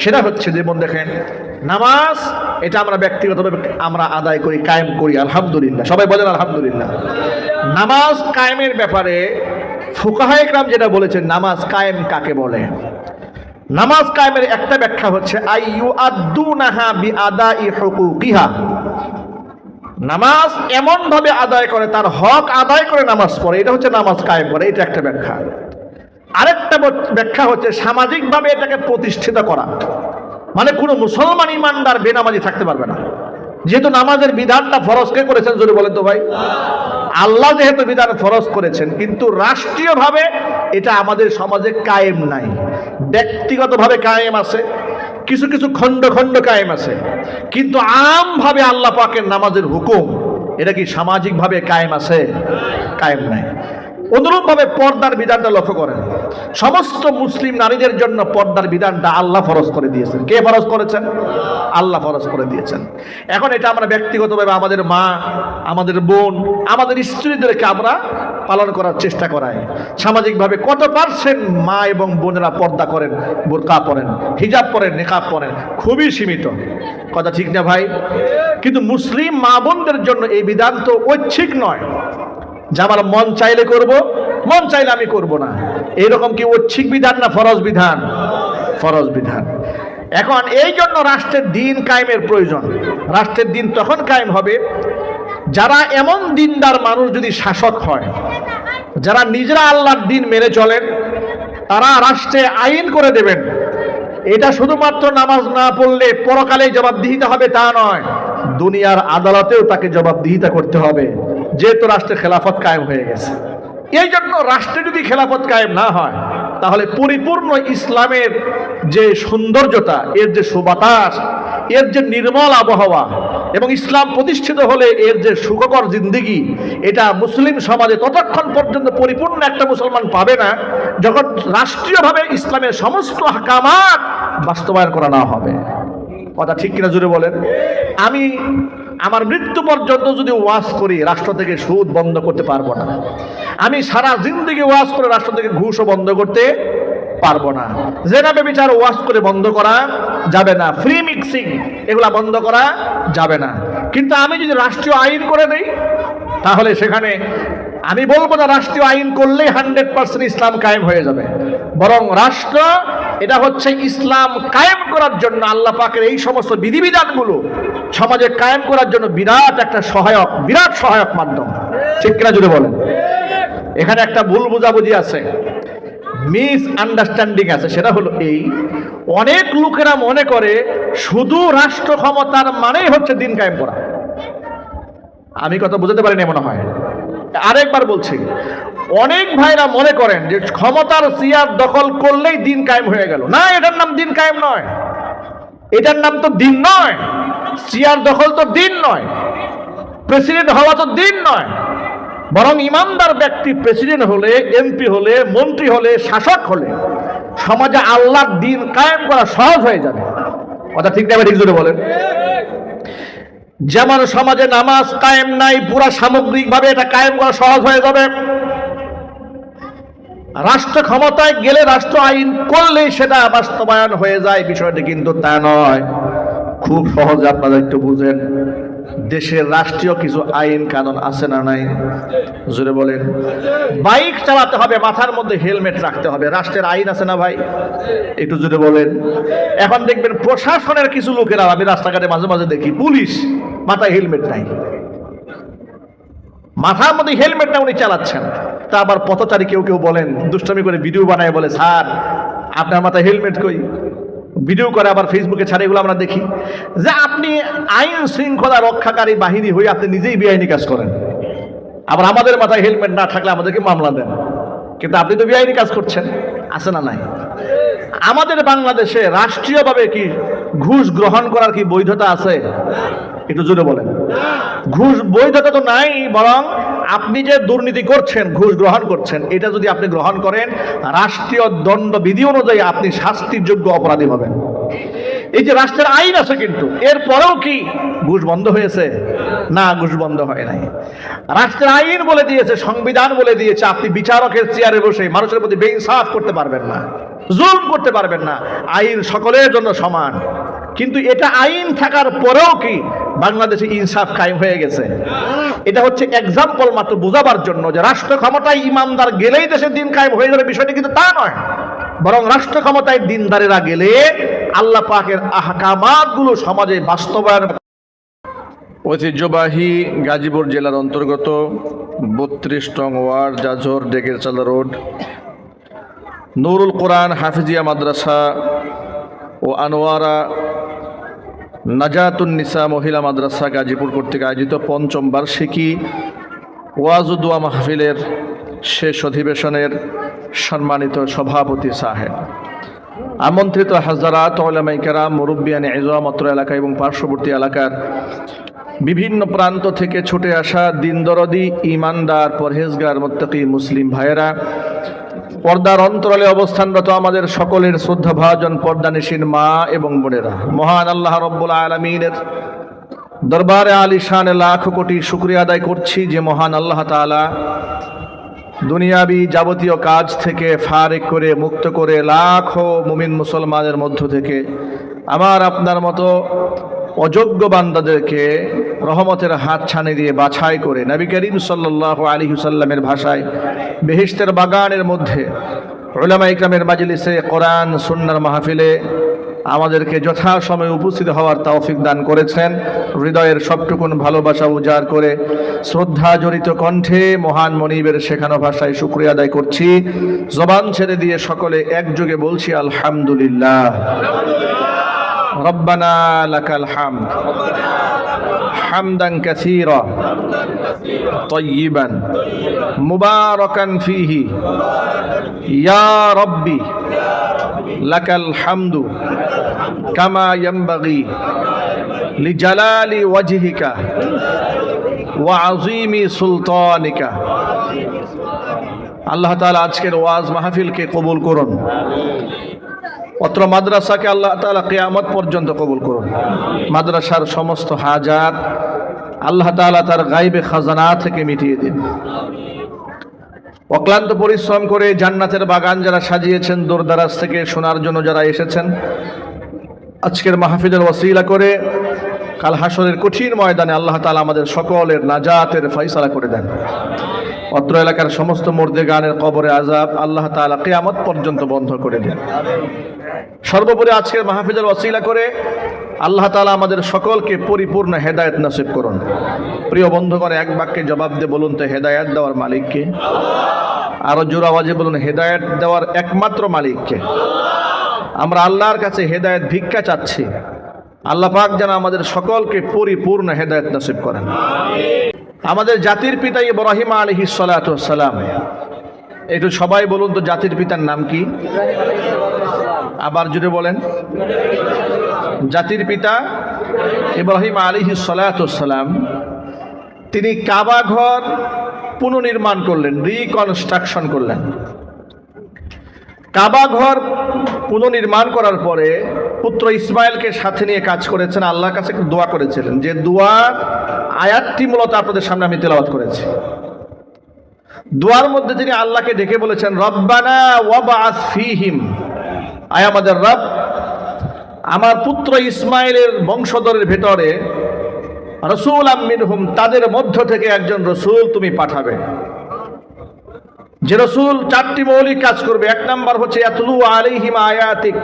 সেটা হচ্ছে যেমন দেখেন, নামাজ, এটা আমরা ব্যক্তিগতভাবে আমরা আদায় করি, কায়েম করি, আলহামদুলিল্লাহ। সবাই বলেন আলহামদুলিল্লাহ। নামাজ কায়েমের ব্যাপারে ফুকাহায়ে কেরাম যেটা বলেছেন, নামাজ কায়েম কাকে বলে? নামাজ কায়েমের একটা ব্যাখ্যা হচ্ছে আইয়ু আদুনাহা বিআদাই হুকুকিহা, নামাজ এমন ভাবে আদায় করে, তার হক আদায় করে নামাজ পড়ে, এটা হচ্ছে নামাজ কায়েম করে। এটা একটা ব্যাখ্যা। আরেকটা ব্যাখ্যা হচ্ছে সামাজিকভাবে এটাকে প্রতিষ্ঠিত করা, মানে কোনো মুসলমান ইমানদার বেনামাজি থাকতে পারবে না। যেহেতু নামাজের বিধানটা ফরজ কে করেছেন জোরে বলেন তো ভাই? আল্লাহ যেহেতু বিধান ফরজ করেছেন, কিন্তু রাষ্ট্রীয়ভাবে এটা আমাদের সমাজে কায়েম নাই। ব্যক্তিগতভাবে কায়েম আছে, কিছু কিছু খণ্ড খণ্ড কায়েম আছে, কিন্তু আমভাবে আল্লাহ পাকের নামাজের হুকুম এটা কি সামাজিকভাবে কায়েম আছে? কায়েম নাই। অনুরূপভাবে পর্দার বিধানটা লক্ষ্য করেন, সমস্ত মুসলিম নারীদের জন্য পর্দার বিধানটা আল্লাহ ফরজ করে দিয়েছেন। কে ফরজ করেছেন? আল্লাহ ফরজ করে দিয়েছেন। এখন এটা আমরা ব্যক্তিগতভাবে আমাদের মা, আমাদের বোন, আমাদের স্ত্রীদেরকে আমরা পালন করার চেষ্টা করাই। সামাজিকভাবে কত পার্সেন্ট মা এবং বোনেরা পর্দা করেন, বোরকা পরেন, হিজাব পরেন, নিকাব পরেন? খুবই সীমিত। কথা ঠিক না ভাই? কিন্তু মুসলিম মা বোনদের জন্য এই বিধান তো ঐচ্ছিক নয়, যে আমার মন চাইলে করব, মন চাইলে আমি করব না, এরকম কি ঐচ্ছিক বিধান না ফরজ বিধান? ফরজ বিধান। এখন এই জন্য রাষ্ট্রের দিন কায়েমের প্রয়োজন। রাষ্ট্রের দিন তখন কায়েম হবে যারা এমন দিনদার মানুষ যদি শাসক হয়, যারা নিজেরা আল্লাহর দিন মেনে চলেন, তারা রাষ্ট্রে আইন করে দেবেন। এটা শুধুমাত্র নামাজ না পড়লে পরকালেই জবাবদিহিতা হবে তা নয়, দুনিয়ার আদালতেও তাকে জবাবদিহিতা করতে হবে, যেহেতু রাষ্ট্রে খেলাফত কায়েম হয়ে গেছে। এই জন্য রাষ্ট্রে যদি খেলাফত কায়েম না হয়, তাহলে পরিপূর্ণ ইসলামের যে সৌন্দর্যতা, এর যে সুবাতাস, এর যে নির্মল আবহাওয়া, এবং ইসলাম প্রতিষ্ঠিত হলে এর যে সুখকর জিন্দিগি, এটা মুসলিম সমাজে ততক্ষণ পর্যন্ত পরিপূর্ণ একটা মুসলমান পাবে না যখন রাষ্ট্রীয়ভাবে ইসলামের সমস্ত আহকামাত বাস্তবায়ন করা না হবে। কথা ঠিক কিনা জুড়ে বলেন? আমি আমার মৃত্যু পর্যন্ত যদি ওয়াজ করি, রাষ্ট্র থেকে সুদ বন্ধ করতে পারবো না। আমি সারা জিন্দেগি ওয়াজ করে রাষ্ট্র থেকে ঘুষও বন্ধ করতে পারবো না। জেনা ব্যভিচার ওয়াজ করে বন্ধ করা যাবে না, ফ্রি মিক্সিং এগুলা বন্ধ করা যাবে না। কিন্তু আমি যদি রাষ্ট্রীয় আইন করে দেই, তাহলে সেখানে আমি বলবো না রাষ্ট্রীয় আইন করলেই 100% ইসলাম কায়েম হয়ে যাবে, বরং রাষ্ট্র এটা হচ্ছে ইসলাম কায়েম করার জন্য আল্লাহ পাকের এই সমস্ত বিধিবিধানগুলো সমাজে কায়েম করার জন্য বিরাট একটা সহায়ক, বিরাট সহায়ক মাধ্যম। ঠিক কিনা যদি বলেন? এখানে একটা ভুল বোঝাবুঝি আছে, মিস আন্ডারস্ট্যান্ডিং আছে। সেটা হলো এই, অনেক লোকেরা মনে করে শুধু রাষ্ট্র ক্ষমতার মানেই হচ্ছে দিন কায়েম করা। আমি কথা বুঝতে পারিনি মনে হয়। আরেকবার বলছি, অনেক ভাইরা মনে করেন যে ক্ষমতার চেয়ার দখল করলেই দিন কায়েম হয়ে গেল। না, এটার নাম দিন কায়েম নয়, এটার নাম তো দিন নয়। চেয়ার দখল তো দিন নয়, প্রেসিডেন্ট হওয়া তো দিন নয়, বরং ইমানদার ব্যক্তি প্রেসিডেন্ট হলে, এমপি হলে, মন্ত্রী হলে, শাসক হলে সমাজে আল্লাহর দিন কায়েম করা সহজ হয়ে যাবে। কথা ঠিক না? ঠিক জোরে বলেন। যেমন সমাজে নামাজ কায়েম নাই, পুরা সামগ্রিকভাবে এটা কায়েম করা সহজ হয়ে যাবে। রাষ্ট্র ক্ষমতায় গেলে, রাষ্ট্র আইন করলেই সেটা বাস্তবায়ন হয়ে যায়, বিষয়টি কিন্তু তা নয়। খুব সহজে আপনারা একটু বুঝেন, দেশের রাষ্ট্রীয় কিছু আইন কানুন আছে না নাই? জোরে বলেন। বাইক চালাতে হবে, মাথার মধ্যে হেলমেট রাখতে হবে, রাষ্ট্রের আইন আছে না ভাই? একটু জোরে বলেন। এখন দেখবেন প্রশাসনের কিছু লোকেরা, আমি রাস্তাঘাটে মাঝে মাঝে দেখি, পুলিশ মাথায় হেলমেট নাই, মাথার মধ্যে হেলমেট না, উনি চালাচ্ছেন। তা আবার পথচারী কেউ কেউ বলেন, দুষ্টামি করে ভিডিও বানায়, বলে স্যার আপনার মাথায় হেলমেট কই, ভিডিও করে আবার ফেসবুকে ছাড়ে। এগুলো আমরা দেখি যে আপনি আইন শৃঙ্খলা রক্ষাকারী বাহিনী হয়ে আপনি নিজেই বেআইনি কাজ করেন, আবার আমাদের মাথায় হেলমেট না থাকলে আমাদেরকে মামলা দেন, কিন্তু আপনি তো বেআইনি কাজ করছেন। আছে না নাই? আমাদের বাংলাদেশে রাষ্ট্রীয়ভাবে কি ঘুষ গ্রহণ করার কি বৈধতা আছে? একটু জোরে বলেন। ঘুষ বৈধতা তো নাই, বরং আপনি যে দুর্নীতি করছেন, ঘুষ গ্রহণ করছেন, এটা যদি আপনি গ্রহণ করেন, রাষ্ট্রীয় দণ্ডবিধি অনুযায়ী আপনি শাস্তির যোগ্য অপরাধী হবেন। এই যে রাষ্ট্রের আইন আছে, কিন্তু এরপরেও কি ঘুষ বন্ধ হয়েছে? না, ঘুষ বন্ধ হয় নাই। রাষ্ট্রের আইন বলে দিয়েছে, সংবিধান বলে দিয়েছে, আপনি বিচারকের চেয়ারে বসে মানুষের প্রতি বেইনসাফ করতে পারবেন না, জুলম করতে পারবেন না। আইন সকলের জন্য সমান। কিন্তু এটা আইন থাকার পরেও কি বাংলাদেশে ইনসাফ কায়েম হয়ে গেছে? এটা হচ্ছে এক্সাম্পল মাত্র বোঝাবার জন্য যে রাষ্ট্র ক্ষমতায় ইমানদার গেলেই দেশের দিন কায়েম হয়ে যাবে, বিষয়টি কিন্তু তা নয়। বরং রাষ্ট্র ক্ষমতায় দিনদারেরা গেলে আল্লাহ পাকের আহকামাতগুলো সমাজে বাস্তবায়ন ঐতিহ্যবাহী গাজীপুর জেলার অন্তর্গত ৩২ নং ওয়ার্ড জাজর ডেকেরচালা রোড নুরুল কোরআন হাফিজিয়া মাদ্রাসা ও আনোয়ারা নাজাতুন নিসা মহিলা মাদ্রাসা গাজীপুর কর্তৃক আয়োজিত পঞ্চম বার্ষিকী ওয়াজুদুয়া মাহফিলের শেষ অধিবেশনের সম্মানিত সভাপতি সাহেব, আমন্ত্রিত হাজারাত উলামায়ে কেরাম, মুরব্বিয়ানে ইজম, অত্র এলাকা এবং পার্শ্ববর্তী এলাকার বিভিন্ন প্রান্ত থেকে ছুটে আসা দিনদরদি, ইমানদার, পরহেজগার, মুত্তাকি মুসলিম ভাইয়েরা, পর্দার অন্তরালে অবস্থানরত আমাদের সকলের শ্রদ্ধাভাজন পর্দানিশীন মা এবং বোনেরা, মহান আল্লাহ রব্বুল আলামিনের দরবারে আলিশান লাখ কোটি শুকরিয়া আদায় করছি যে মহান আল্লাহ তাআলা দুনিয়াবি যাবতীয় কাজ থেকে ফারেক করে, মুক্ত করে লাখো মুমিন মুসলমানের মধ্য থেকে আমার আপনার মতো অযোগ্য বান্দাদেরকে রহমতের হাত ছানি দিয়ে বাছাই করে নবী করিম সাল্লাল্লাহু আলাইহি ওয়াসাল্লামের ভাষায় বেহেশতের বাগানের মধ্যে উলামায়ে ইকরামের মাজলিসে কোরআন সুন্নাহর মাহফিলে আমাদেরকে যথাসময়ে উপস্থিত হওয়ার তৌফিক দান করেছেন। হৃদয়ের সবটুকুন ভালোবাসা উজাড় করে শ্রদ্ধা জড়িত কণ্ঠে মহান মনিবের শেখানো ভাষায় শুকরিয়া আদায় করছি। জবান ছেড়ে দিয়ে সকলে একযোগে বলছি আলহামদুলিল্লাহ। রব্বানা লাকাল হামদ হামদান কাসীরা তাইয়িবান মুবারাকান ফীহি ইয়া রাব্বি লাকাল হামদু কামা ইয়ানবাগি লিজালালি ওয়াজহিকা ওয়া আযীমি সুলতানিকা। আল্লাহ তাআলা আজকের ওয়াজ মাহফিলকে কবুল করুন। অত্র মাদ্রাসাকে আল্লাহ তাআলা কিয়ামত পর্যন্ত কবুল করুন। মাদ্রাসার সমস্ত হাজাত আল্লাহ তাআলা তার গায়বে খাজানা থেকে মিটিয়ে দিন। অক্লান্ত পরিশ্রম করে জান্নাতের বাগান যারা সাজিয়েছেন, দূরদারাজ থেকে শোনার জন্য যারা এসেছেন, আজকের মাহফিলের ওসিলা করে কাল হাসরের কঠিন ময়দানে আল্লাহ তাআলা আমাদের সকলের নাজাতের ফয়সালা করে দেন। অত্র এলাকার সমস্ত মুর্দেগানের কবরে আযাব আল্লাহ তাআলা কিয়ামত পর্যন্ত বন্ধ করে দেন। সর্বোপরি আজকের মাহফিলের ওসিলা করে আল্লাহ তাআলা আমাদের সকলকে পরিপূর্ণ হেদায়েত নসিব করুন। প্রিয় বন্ধুগণ, এক বাক্যে জবাব দিয়ে বলুন তো হেদায়েত দেওয়ার মালিক কে? আরো জোর আওয়াজে বলুন, হেদায়েত দেওয়ার একমাত্র মালিক কে? আমরা আল্লাহর কাছে হেদায়েত ভিক্ষা চাচ্ছি। আল্লাহ পাক যেন আমাদের সকলকে পরিপূর্ণ হেদায়েত নসিব করেন। আমাদের জাতির পিতা ইব্রাহিম আলাইহিস সালাতু ওয়াস সালাম, একটু সবাই বলুন তো জাতির পিতার নাম কি? আবার জুড়ে বলেন। জাতির পিতা ইব্রাহিম আলাইহিস সালাতু ওয়াস সালাম, তিনি কাবা ঘর পুনর্নির্মাণ করলেন, রিকনস্ট্রাকশন করলেন। কাবা ঘর পুনর্নির্মাণ করার পরে পুত্র ইসমাইলকে সাথে নিয়ে কাজ করেছেন। আল্লাহর কাছে একটু দোয়া করেছিলেন, যে দোয়ার আয়াতটি মূলত আপনাদের সামনে আমি তেলাওয়াত করেছি। দোয়ার মধ্যে তিনি আল্লাহকে ডেকে বলেছেন, রব্বানা ওয়াবআস ফীহিম, আয় আমাদের রব, আমার পুত্র ইসমাইলের বংশধরের ভেতরে রাসূলাম মিনহুম, তাদের মধ্য থেকে একজন রসুল তুমি পাঠাবে, যে রসুল চারটি মৌলিক কাজ করবে। এক নাম্বার হচ্ছে ইয়াতলু আলাইহিম আয়াতিক,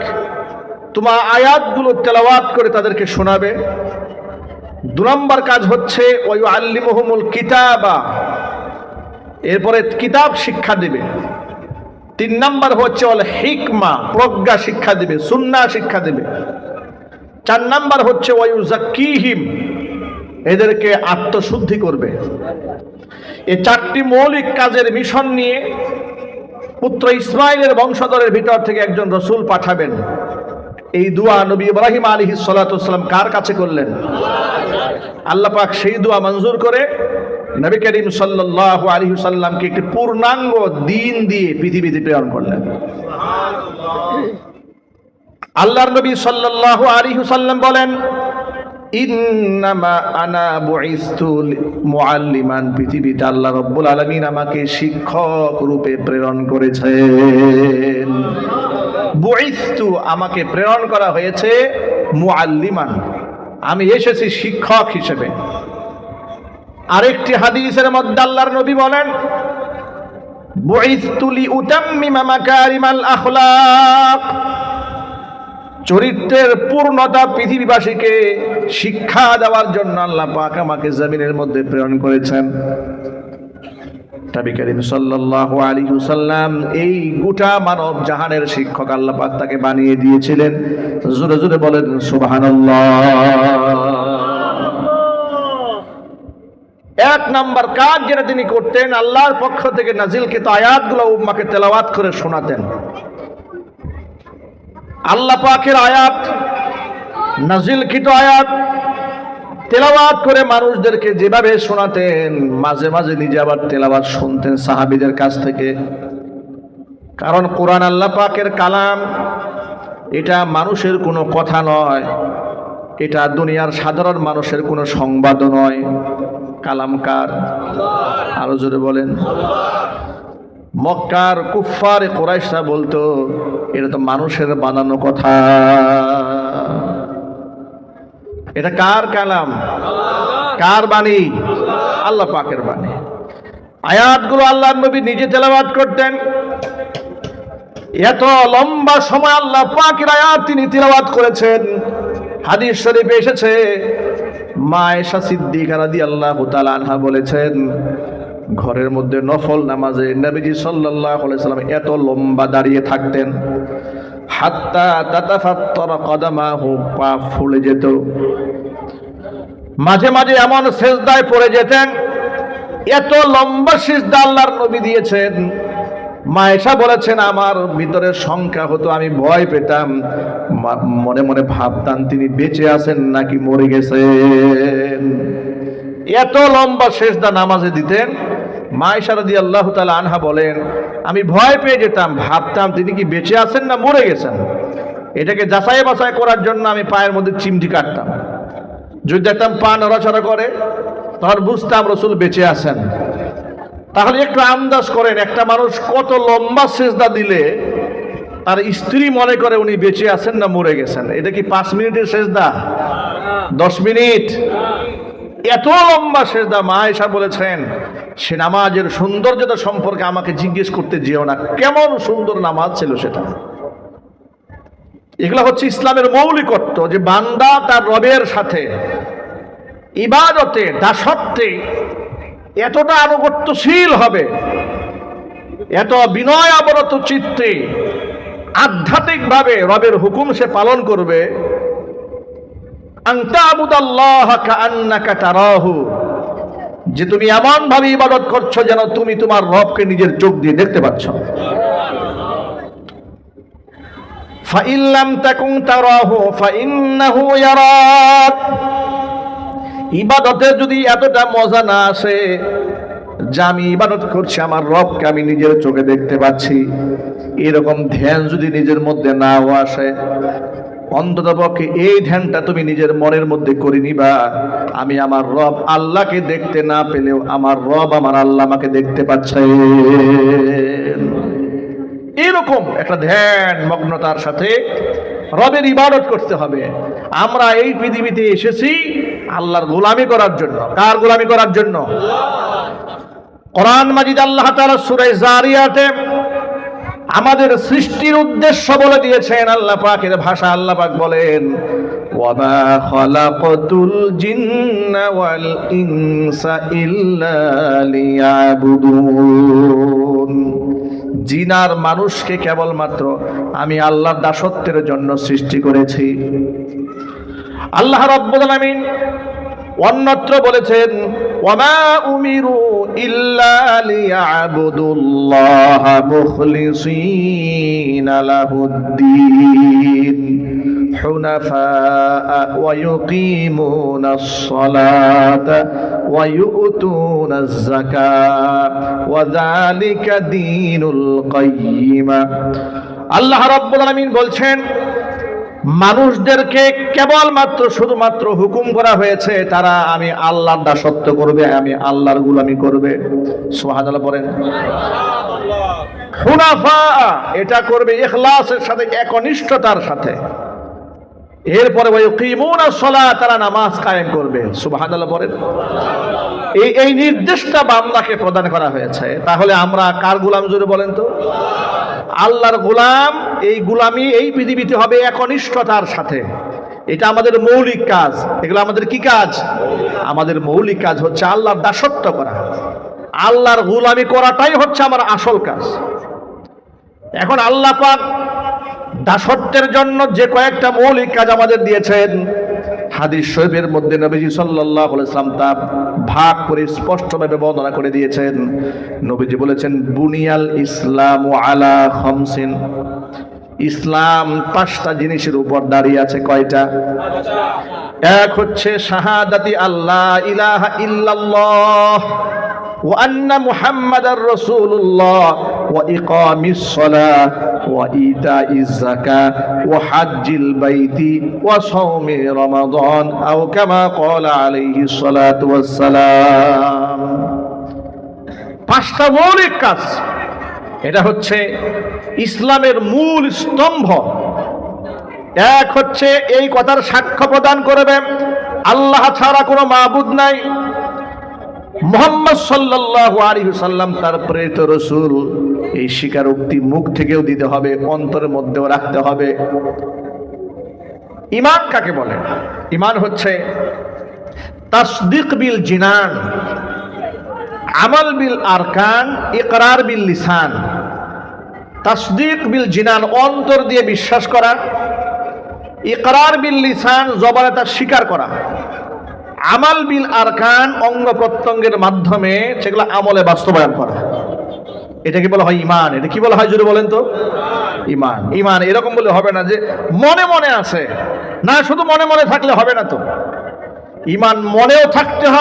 তোমার আয়াতগুলো তেলাওয়াত করে তাদেরকে শোনাবে। দু নম্বর কাজ হচ্ছে ওয়ায়ুআল্লিমুহুমুল কিতাবা, এরপরে কিতাব শিক্ষা দিবে। তিন নম্বর হচ্ছে ওয়াল হিকমা, প্রজ্ঞা শিক্ষা দিবে, সুন্নাহ শিক্ষা দিবে। চার নম্বর হচ্ছে ওয়ায়ুযাক্কিহিম, এদেরকে আত্মশুদ্ধি করবে। এই চারটি মৌলিক কাজের মিশন নিয়ে পুত্র ইসমাইলের বংশধরের ভিতর থেকে একজন রসুল পাঠাবেন। এই দোয়া নবী ইব্রাহিম আলাইহিস সালাতু ওয়াস সালাম কার কাছে করলেন? আল্লাহ পাক সেই দোয়া মঞ্জুর করে নবী করিম সাল্লাল্লাহু আলাইহি ওয়াসাল্লামকে একটি পূর্ণাঙ্গ দ্বীন দিয়ে পৃথিবীতে প্রেরণ করলেন। আল্লাহর নবী সাল্লাল্লাহু আলাইহি ওয়াসাল্লাম বলেন, ইন্নামা আনা বুইস্তু মুআল্লিমান, পৃথিবীতে আল্লাহ রাব্বুল আলামিন আমাকে শিক্ষক রূপে প্রেরণ করেছেন। বুইস্তু, আমাকে প্রেরণ করা হয়েছে মুআল্লিমান, আমি এসেছি শিক্ষক হিসেবে। আরেকটি হাদিসের মধ্যে আল্লাহর নবী বলেন, বুইস্তু লিউতাম্মিমা মাকারিমাল আখলাক, চরিত্রের পূর্ণতা পৃথিবীবাসীকে শিক্ষা দেওয়ার জন্য আল্লাহ পাক আমাকে জমিনের মধ্যে প্রেরণ করেছেন। নবী করিম সাল্লাল্লাহু আলাইহি ওয়াসাল্লাম এই গোটা মানব জাহানের শিক্ষক আল্লাহ পাক তাকে বানিয়ে দিয়েছিলেন। জোরে জোরে বলেন সুবহানাল্লাহ। এক নাম্বার কাজ যেটা তিনি করতেন, আল্লাহর পক্ষ থেকে নাজিলকৃত আয়াতগুলো উম্মাকে তেলাওয়াত করে শোনাতেন। আল্লাহ পাকের আয়াত, নাজিলকৃত আয়াত তেলাওয়াত করে মানুষদেরকে যেভাবে শোনাতেন, মাঝে মাঝে নিজে আবার তেলাওয়াত শুনতেন সাহাবীদের কাছ থেকে। কারণ কোরআন আল্লাহ পাকের কালাম, এটা মানুষের কোনো কথা নয়, এটা দুনিয়ার সাধারণ মানুষের কোনো সংবাদও নয়। কালামকার আরো জোরে বলেন। মক্কার কুফফার কুরাইশরা বলতো এটা তো মানুষের বানানো কথা। এটা কার কালাম? কার বাণী? আল্লাহ পাকের বাণী। আয়াতগুলো আল্লাহর নবী নিজে তেলাওয়াত করতেন। এত লম্বা সময় আল্লাহ পাকের আয়াত তিনি তেলাওয়াত করেছেন। হাদিস শরীফে এসেছে, মা আয়েশা সিদ্দিকা রাদিয়াল্লাহু তাআলা আনহা বলেছেন, ঘরের মধ্যে নফল নামাজে নবীজি সাল্লাল্লাহু আলাইহি সাল্লাম এত লম্বা দাঁড়িয়ে থাকতেন, হাত্তা তাতাফাত্তারা কদামাহু, পা ফুলে যেত। মাঝে মাঝে এমন সিজদায় পড়ে যেতেন, এত লম্বা সিজদা আল্লাহর নবী দিয়েছেন। মা আয়েশা বলেছেন, আমার ভিতরে সংখ্যা হতো, আমি ভয় পেতাম, মনে মনে ভাবতাম তিনি বেঁচে আছেন নাকি মরে গেছেন। এত লম্বা সিজদা নামাজে দিতেন। মা আয়েশা রাদিয়াল্লাহু তাআলা আনহা বলেন, আমি ভয় পেয়ে যেতাম, ভাবতাম তিনি কি বেঁচে আছেন না মরে গেছেন। এটাকে যাচাই বাছাই করার জন্য আমি পায়ের মধ্যে চিমটি কাটতাম। যদি দেখতাম পা নড়াচড়া করে, তখন বুঝতাম রাসূল বেঁচে আছেন। তাহলে একটু আন্দাজ করেন, একটা মানুষ কত লম্বা সিজদা দিলে তার স্ত্রী মনে করে উনি বেঁচে আছেন না মরে গেছেন। এটা কি 5 মিনিটের সিজদা? 10 মিনিট? এত লম্বা সিজদা। মা আয়েশা বলেছেন, সে নামাজের সৌন্দর্যতা সম্পর্কে আমাকে জিজ্ঞেস করতে যেও না, কেমন সুন্দর নামাজ ছিল সেটা। এগুলো হচ্ছে ইসলামের মৌলিকত্ব, যে বান্দা তার রবের সাথে ইবাদতে, দাসত্বে এতটা আনুগত্যশীল হবে, এত বিনয় অবনত চিত্তে আধ্যাত্মিকভাবে রবের হুকুম সে পালন করবে। আনতা আবুদাল্লাহ কাআন্নাকা তারাহু, যে তুমি এমন ভাবে ইবাদত করছো যেন তুমি তোমার রবকে নিজের চোখ দিয়ে দেখতে পাচ্ছ। ফাইন লাম তাকুন তারাহু ফাইন্নাহু ইয়ারাক। ইবাদতের যদি এতটা মজা না আসে যে আমি ইবাদত করছি, আমার রবকে আমি নিজের চোখে দেখতে পাচ্ছি, এরকম ধ্যান যদি নিজের মধ্যে নাও আসে, অন্ততপক্ষে এই ধ্যানটা তুমি নিজের মনের মধ্যে করে নিবা, আমি আমার রব আল্লাহকে দেখতে না পেলেও আমার রব আমার আল্লাহ আমাকে দেখতে পাচ্ছে। এরকম একটা ধ্যান মগ্নতার সাথে রবের ইবাদত করতে হবে। আমরা এই পৃথিবীতে এসেছি আল্লাহর গোলামি করার জন্য। কার গোলামি করার জন্য? কোরআন মাজিদ আল্লাহ তাআলা সূরা যারিয়াতে আমাদের সৃষ্টির উদ্দেশ্য বলে দিয়েছেন। আল্লাহ পাকের ভাষা, আল্লাহ পাক বলেন, ওয়ামা খালাকাতুল জিন্না ওয়াল ইনসা ইল্লা লিয়াবুদুন। জিন আর মানুষকে কেবলমাত্র আমি আল্লাহর দাসত্বের জন্য সৃষ্টি করেছি। আল্লাহ রাব্বুল আলামিন অন্যত্র বলেছেন, ওয়ামা উমিরু ইল্লা লিয়াবুদুল্লাহা মুখলিসিনা লাহুদ্দীন হুনাফা ওয়া ইউকিমুনাস সালাতা ওয়া ইউতুনাজ যাকাত ওয়া যালিকা দীনুল কাইয়্যিমা। আল্লাহ রাব্বুল আলামিন বলছেন, মানুষদেরকে কেবলমাত্র শুধুমাত্র হুকুম করা হয়েছে তারা আমি আল্লাহর দাসত্ব করবে, আমি আল্লাহর গোলামি করবে। সুবহানাল্লাহ বলেন। হুনাফা, এটা করবে ইখলাসের সাথে, একনিষ্ঠতার সাথে। এরপরে ওয়ায়ুকিমুনাস সালাত, তারা নামাজ কায়েম করবে। সুবহানাল্লাহ বলেন। এই নির্দেশটা বান্দাকে প্রদান করা হয়েছে। তাহলে আমরা কার গোলাম জোরে বলেন তো? আল্লাহর গোলাম, এই গোলামি এই পৃথিবীতে হবে একনিষ্ঠতার সাথে। এটা আমাদের মৌলিক কাজ। এগুলো আমাদের কি কাজ? আমাদের মৌলিক কাজ হচ্ছে আল্লাহর দাসত্ব করা, আল্লাহর গোলামি করাটাই হচ্ছে আমার আসল কাজ। এখন আল্লাহ পাক দাসত্বের জন্য যে কয়েকটা মৌলিক কাজ আমাদের দিয়েছেন, হাদিস শরীফের মধ্যে নবীজি সাল্লাল্লাহু আলাইহি ওয়াসাল্লাম তা ভাগ করে স্পষ্টভাবে বর্ণনা করে দিয়েছেন। নবীজি বলেছেন, বুনিয়াল ইসলামু আলা খামসিন, ইসলাম 5টা জিনিসের উপর দাঁড়িয়ে আছে। কয়টা? এক হচ্ছে শাহাদাতি আল্লাহ ইলাহা ইল্লাল্লাহ ওয়া আন্না মুহাম্মাদার রাসূলুল্লাহ ওয়া ইকামিস সালাহ ওয়া ইতাইজ যাকাত ওয়া হাজ্জিল বাইতি ওয়া সাওমি রমাদান আও কামা ক্বালা আলাইহিস সালাতু ওয়াস সালাম। 5টা মৌলিক কাজ, এটা হচ্ছে ইসলামের মূল স্তম্ভ। এক হচ্ছে এই কথার সাক্ষ্য প্রদান করবে আল্লাহ ছাড়া কোনো মাবুদ নাই, মুহাম্মদ সাল্লাল্লাহু আলাইহি ওয়াসাল্লাম তার প্রেরিত রাসূল। এই স্বীকারোক্তি মুখ থেকেও দিতে হবে, অন্তরের মধ্যেও রাখতে হবে। ঈমান কাকে বলে? ঈমান হচ্ছে তাসদীক বিল জিনান, আমাল বিল আরকান, ইকরার বিল লিসান। তাসদীক বিল জিনান, অন্তর দিয়ে বিশ্বাস করা, ইকরার বিল লিসান, জবানে তা স্বীকার করা, আমাল বিল আরকান, অঙ্গ প্রত্যঙ্গের মাধ্যমে সেগুলো আমলে বাস্তবায়ন করা। এটা কি বলা হয়? ঈমান। এটা কি বলা হয় জোরে বলেন তো? ঈমান। ঈমান এরকম বলে হবে না যে মনে মনে আছে, না শুধু মনে মনে থাকলে হবে না তো, ঈমান মনেও থাকতে হবে।